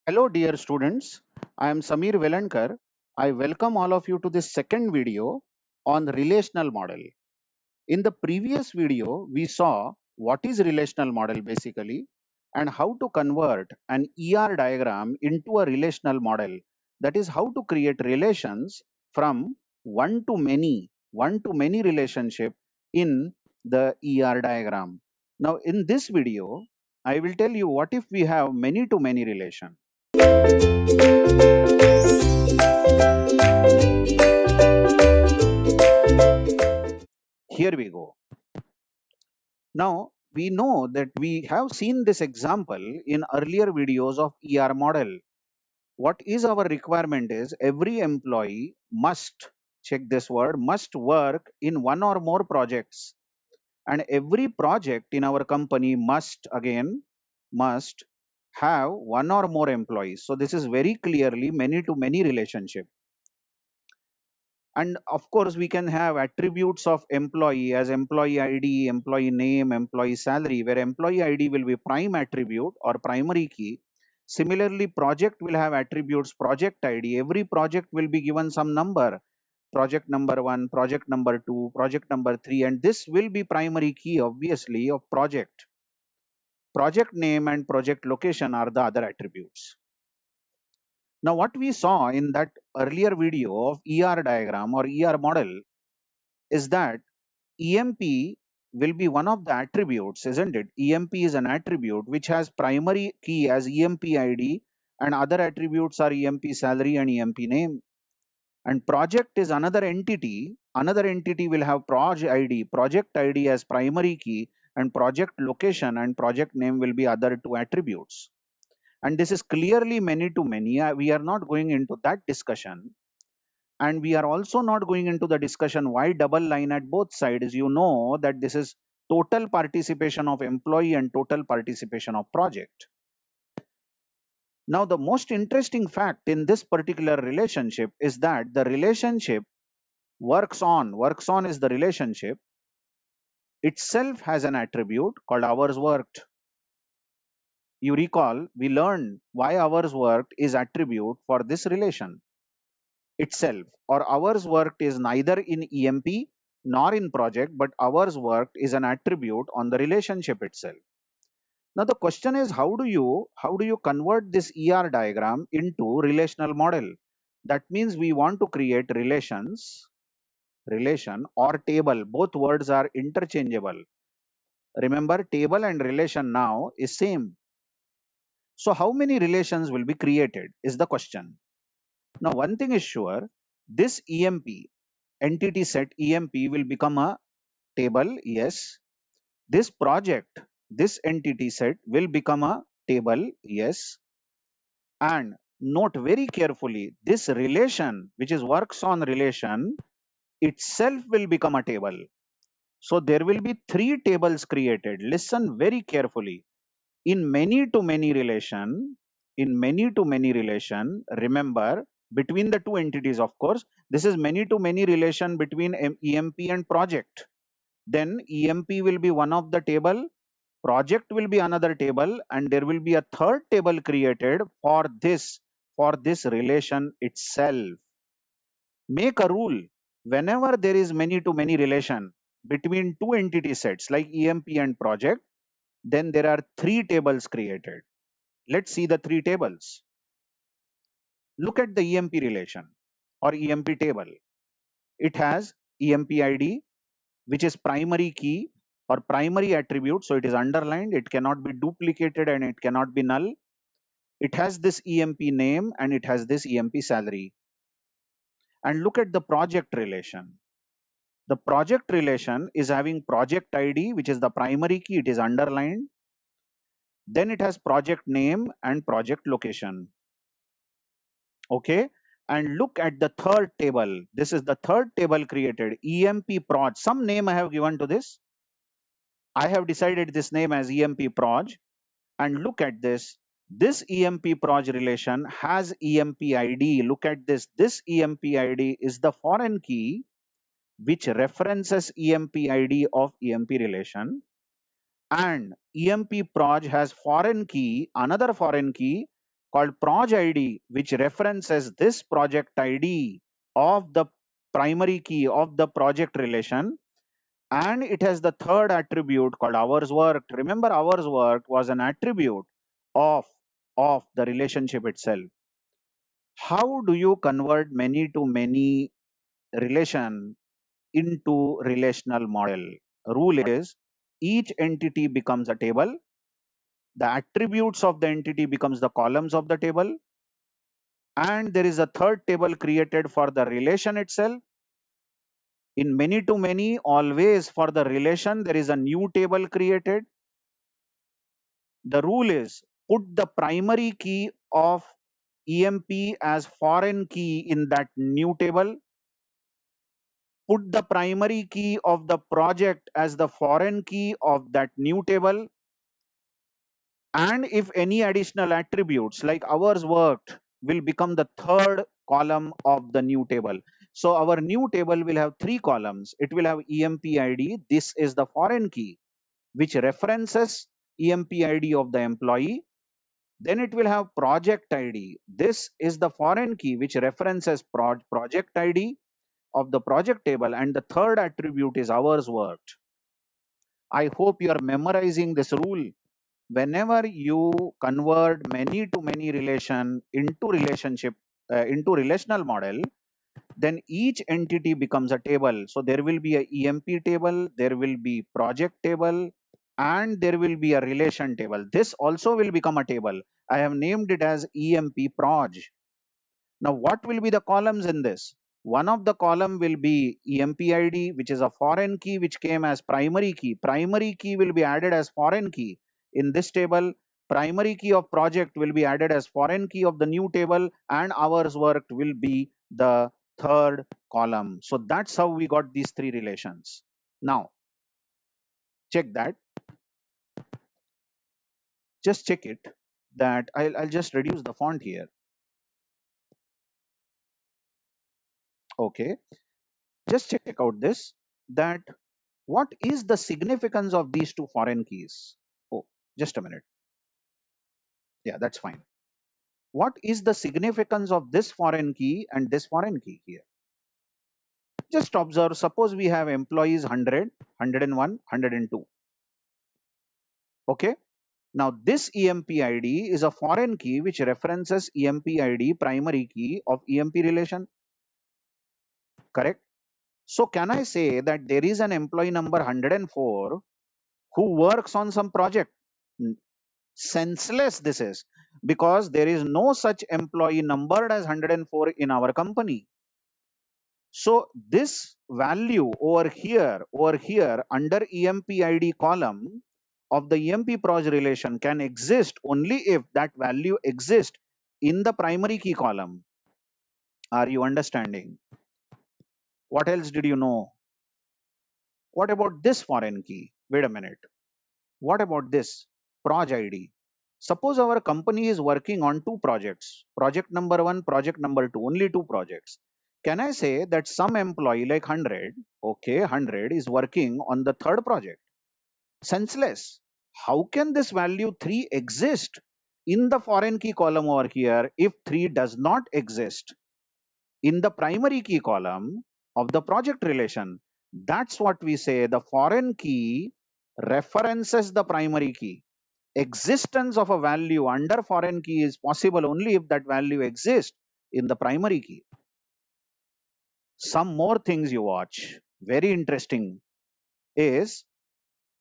Hello, dear students. I am Samir Velankar. I welcome all of you to this second video on relational model. In the previous video, we saw what is relational model basically and how to convert an ER diagram into a relational model. That is how to create relations from one to many relationship in the ER diagram. Now, in this video, I will tell you what if we have many to many relation. Here we go. Now, we know that we have seen this example in earlier videos of ER model. What is our requirement is every employee must, check this word, must work in one or more projects. And every project in our company must have one or more employees. So this is very clearly many to many relationship. And of course we can have attributes of employee as employee id, employee name, employee salary, where employee id will be prime attribute or primary key. Similarly, project will have attributes project id. Every project will be given some number, project number 1, project number 2, project number 3, and this will be primary key obviously of project. Project name and project location are the other attributes. Now what we saw in that earlier video of ER diagram or ER model is that EMP will be one of the attributes, isn't it? EMP is an attribute which has primary key as EMP ID, and other attributes are EMP salary and EMP name. And project is another entity. Another entity will have project ID as primary key, and project location and project name will be other two attributes. And this is clearly many to many. We are not going into that discussion, and we are also not going into the discussion why double line at both sides. You know that this is total participation of employee and total participation of project. Now the most interesting fact in this particular relationship is that the relationship works on is the relationship itself has an attribute called hours worked. You recall we learned why hours worked is attribute for this relation itself, or hours worked is neither in EMP nor in project, but hours worked is an attribute on the relationship itself. Now the question is how do you convert this ER diagram into relational model? That means we want to create relation or table. Both words are interchangeable. Remember, table and relation now is same. So how many relations will be created is the question. Now one thing is sure, this EMP entity set EMP will become a table, yes. This project, this entity set will become a table, yes. And note very carefully, this relation, which is works on relation, itself will become a table. So there will be three tables created. Listen very carefully. In many to many relation, remember, between the two entities, of course, this is many to many relation between EMP and project. Then EMP will be one of the table, project will be another table, and there will be a third table created for this relation itself. Make a rule: whenever there is many to many relation between two entity sets like EMP and project, then there are three tables created. Let's see the three tables. Look at the EMP relation or EMP table. It has EMP ID, which is primary key or primary attribute. So it is underlined. It cannot be duplicated and it cannot be null. It has this EMP name and it has this EMP salary. And look at the project relation. The project relation is having project ID, which is the primary key. It is underlined. Then it has project name and project location. Okay. And look at the third table. This is the third table created, EMP proj. Some name I have given to this. I have decided this name as EMP proj. And look at this. This EMP proj relation has EMP ID. Look at this. This EMP ID is the foreign key which references EMP ID of EMP relation. And EMP proj has foreign key, another foreign key called proj ID, which references this project ID of the primary key of the project relation. And it has the third attribute called hours worked. Remember, hours worked was an attribute of, of the relationship itself. How do you convert many to many relation into relational model? Rule is each entity becomes a table. The attributes of the entity becomes the columns of the table. And there is a third table created for the relation itself. In many to many, always for the relation, there is a new table created. The rule is put the primary key of EMP as foreign key in that new table. Put the primary key of the project as the foreign key of that new table. And if any additional attributes like hours worked will become the third column of the new table. So our new table will have three columns. It will have EMP ID. This is the foreign key, which references EMP ID of the employee. Then it will have project ID. This is the foreign key, which references project ID of the project table. And the third attribute is hours worked. I hope you are memorizing this rule. Whenever you convert many to many relation into relationship, into relational model, then each entity becomes a table. So there will be a EMP table, there will be project table, and there will be a relation table. This also will become a table. I have named it as EMP proj. Now, what will be the columns in this? One of the column will be EMP ID, which is a foreign key which came as primary key. Primary key will be added as foreign key. In this table, primary key of project will be added as foreign key of the new table, and hours worked will be the third column. So that's how we got these three relations. Now, check that. Just check it that I'll just reduce the font here. Okay. Just check out this, that what is the significance of these two foreign keys? Oh, just a minute. Yeah, that's fine. What is the significance of this foreign key and this foreign key here? Just observe, suppose we have employees 100, 101, 102. Okay. Now this EMP ID is a foreign key which references EMP ID primary key of EMP relation. Correct? So can I say that there is an employee number 104 who works on some project? Senseless this is, because there is no such employee numbered as 104 in our company. So this value over here under EMP ID column of the EMP proj relation can exist only if that value exists in the primary key column. Are you understanding? What else did you know? What about this foreign key? Wait a minute. What about this proj ID? Suppose our company is working on two projects, project number one, project number two, only two projects. Can I say that some employee like 100, okay, 100 is working on the third project? Senseless. How can this value 3 exist in the foreign key column over here if 3 does not exist in the primary key column of the project relation? That's what we say, the foreign key references the primary key. Existence of a value under foreign key is possible only if that value exists in the primary key. Some more things you watch, very interesting, is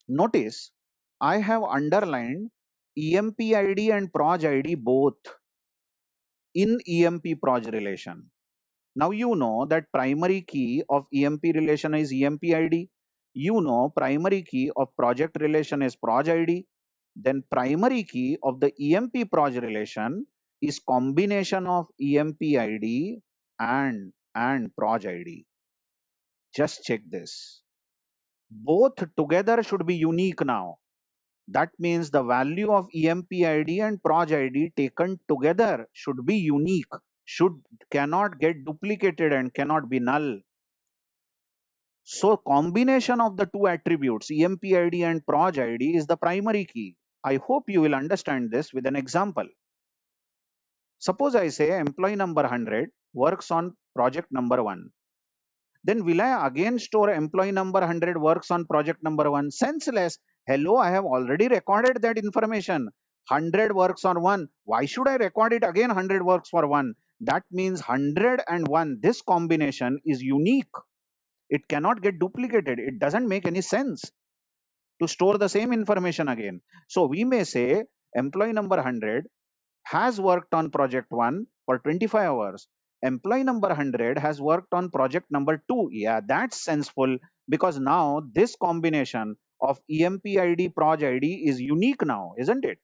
notice I have underlined EMP ID and proj ID both in EMP proj relation. Now you know that primary key of EMP relation is EMP ID. You know primary key of project relation is proj ID. Then primary key of the EMP proj relation is combination of EMP ID and proj ID. Just check this. Both together should be unique now. That means the value of EMP ID and proj ID taken together should be unique, cannot get duplicated and cannot be null. So combination of the two attributes EMP ID and proj ID is the primary key. I hope you will understand this with an example. Suppose I say employee number 100 works on project number 1. Then will I again store employee number 100 works on project number 1? Senseless. Hello, I have already recorded that information. 100 works on 1. Why should I record it again? 100 works for 1. That means 100 and 1. This combination is unique. It cannot get duplicated. It doesn't make any sense to store the same information again. So we may say employee number 100 has worked on project 1 for 25 hours. Employee number 100 has worked on project number 2. Yeah, that's senseful, because now this combination of EMP-ID, Proj-ID is unique now, isn't it?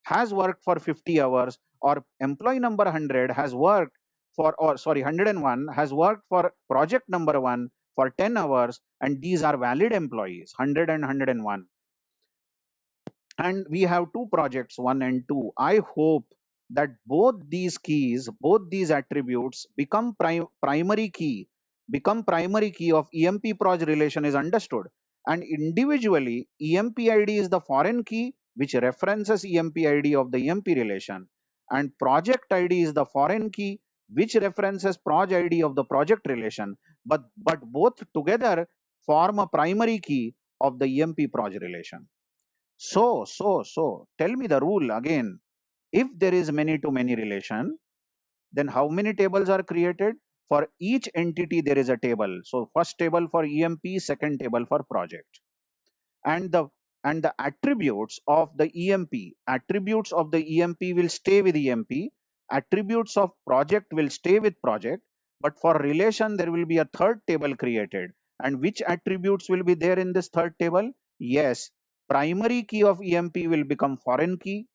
Has worked for 50 hours, or employee number 100 has worked for, or sorry, 101 has worked for project number 1 for 10 hours, and these are valid employees, 100 and 101. And we have two projects, 1 and 2. I hope that both these keys, both these attributes become primary key of EMP Proj relation is understood. And individually, EMP ID is the foreign key which references EMP ID of the EMP relation, and project ID is the foreign key which references Proj ID of the project relation, but both together form a primary key of the EMP Proj relation. So, tell me the rule again. If there is many to many relation, then how many tables are created? For each entity, there is a table. So first table for EMP, second table for project. And the attributes of the EMP will stay with EMP. Attributes of project will stay with project. But for relation, there will be a third table created. And which attributes will be there in this third table? Yes, primary key of EMP will become foreign key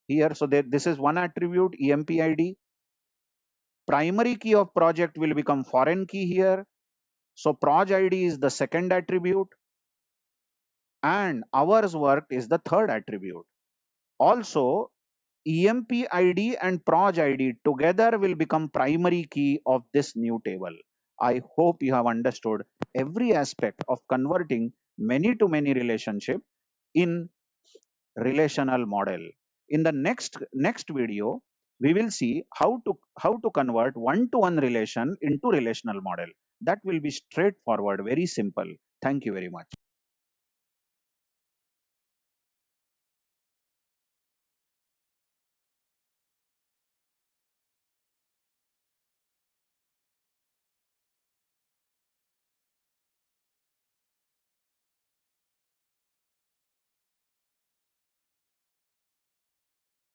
here. So this is one attribute, EMP ID. Primary key of project will become foreign key here. So Proj ID is the second attribute, and hours worked is the third attribute. Also, EMP ID and Proj ID together will become primary key of this new table. I hope you have understood every aspect of converting many to many relationship in relational model. In the next video, we will see how to convert one-to-one relation into relational model. That will be straightforward, very simple. Thank you very much.